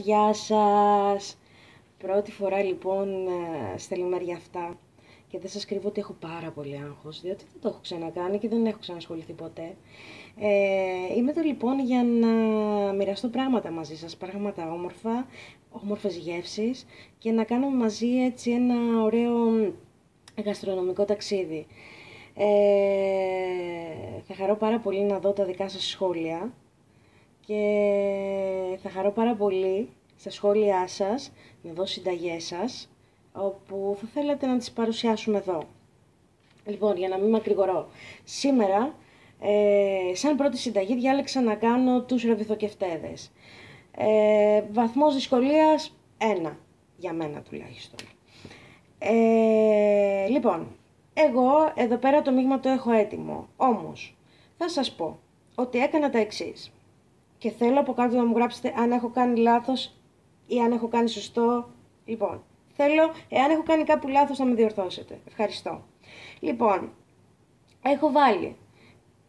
Γεια σας! Πρώτη φορά λοιπόν στα αυτά και δεν σας κρύβω ότι έχω πάρα πολύ άγχος, διότι δεν το έχω ξανακάνει και δεν έχω ξανασχοληθεί ποτέ. Είμαι εδώ λοιπόν για να μοιραστώ πράγματα μαζί σας, πράγματα όμορφα, όμορφες γεύσεις και να κάνουμε μαζί έτσι ένα ωραίο γαστρονομικό ταξίδι. Θα χαρώ πάρα πολύ να δω τα δικά σας σχόλια και θα χαρώ πάρα πολύ στα σχόλιά σας να δω συνταγές σας όπου θα θέλατε να τις παρουσιάσουμε εδώ. Λοιπόν, για να μην μακρηγορώ, σήμερα σαν πρώτη συνταγή διάλεξα να κάνω τους ρεβιθοκεφτέδες. Βαθμός δυσκολίας 1, για μένα τουλάχιστον. Λοιπόν, εγώ εδώ πέρα το μείγμα το έχω έτοιμο, όμως θα σας πω ότι έκανα τα εξής και θέλω από κάτω να μου γράψετε αν έχω κάνει λάθος ή αν έχω κάνει σωστό. Λοιπόν, θέλω εάν έχω κάνει κάπου λάθος να με διορθώσετε. Ευχαριστώ. Λοιπόν, έχω βάλει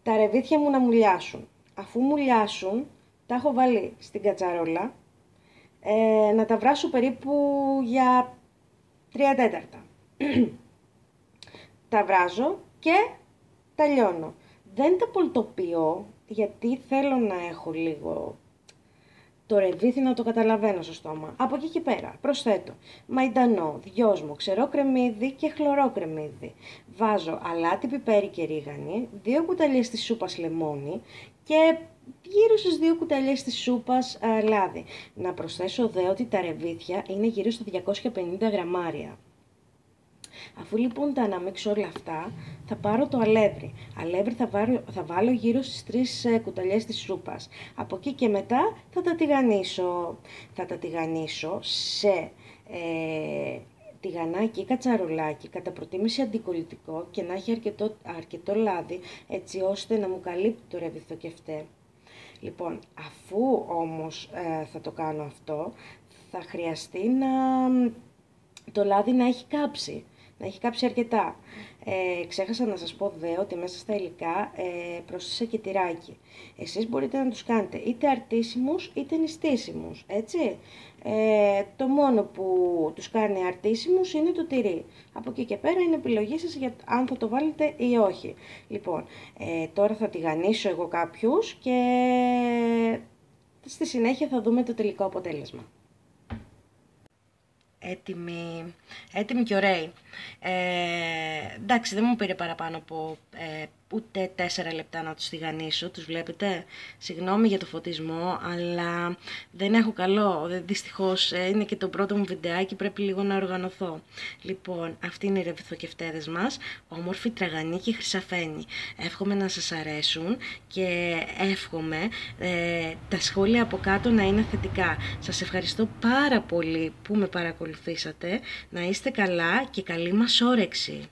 τα ρεβίθια μου να μουλιάσουν. Αφού μουλιάσουν, τα έχω βάλει στην κατσαρόλα να τα βράσω περίπου για 3 τέταρτα. Τα βράζω και τα λιώνω. Δεν τα πολτοποιώ γιατί θέλω να έχω λίγο το ρεβίθι να το καταλαβαίνω στο στόμα. Από εκεί και πέρα προσθέτω μαϊντανό, δυόσμο, ξερό κρεμμύδι και χλωρό κρεμμύδι. Βάζω αλάτι, πιπέρι και ρίγανη, 2 κουταλιές της σούπας λεμόνι και γύρω στις 2 κουταλιές της σούπας λάδι. Να προσθέσω δε ότι τα ρεβίθια είναι γύρω στα 250 γραμμάρια. Αφού λοιπόν τα αναμίξω όλα αυτά, θα πάρω το αλεύρι. Αλεύρι θα βάλω γύρω στις 3 κουταλιές της σούπας. Από εκεί και μετά θα τα τηγανίσω. Θα τα τηγανίσω σε τηγανάκι ή κατσαρολάκι, κατά προτίμηση αντικολλητικό και να έχει αρκετό λάδι, έτσι ώστε να μου καλύπτει το ρεβιθοκεφτέ. Λοιπόν, αφού όμως θα το κάνω αυτό, θα χρειαστεί το λάδι να έχει κάψει. Να έχει κάψει αρκετά. Ξέχασα να σας πω δε ότι μέσα στα υλικά πρόσθεσα και τυράκι. Εσείς μπορείτε να τους κάνετε είτε αρτήσιμους είτε νηστίσιμους, έτσι. Το μόνο που τους κάνει αρτήσιμους είναι το τυρί. Από εκεί και πέρα είναι επιλογή σας για αν θα το βάλετε ή όχι. Λοιπόν, τώρα θα τηγανίσω εγώ κάποιους και στη συνέχεια θα δούμε το τελικό αποτέλεσμα. Έτοιμη και ωραία. Εντάξει, δεν μου πήρε παραπάνω από ούτε 4 λεπτά να τους τηγανίσω, τους βλέπετε. Συγγνώμη για το φωτισμό, αλλά δεν έχω καλό. Δυστυχώς είναι και το πρώτο μου βιντεάκι, πρέπει λίγο να οργανωθώ. Λοιπόν, αυτοί είναι οι ρεβιθοκεφτέδες μας, όμορφοι, τραγανοί και χρυσαφένοι. Εύχομαι να σας αρέσουν και εύχομαι τα σχόλια από κάτω να είναι θετικά. Σας ευχαριστώ πάρα πολύ που με παρακολουθήσατε. Να είστε καλά και καλή μας όρεξη.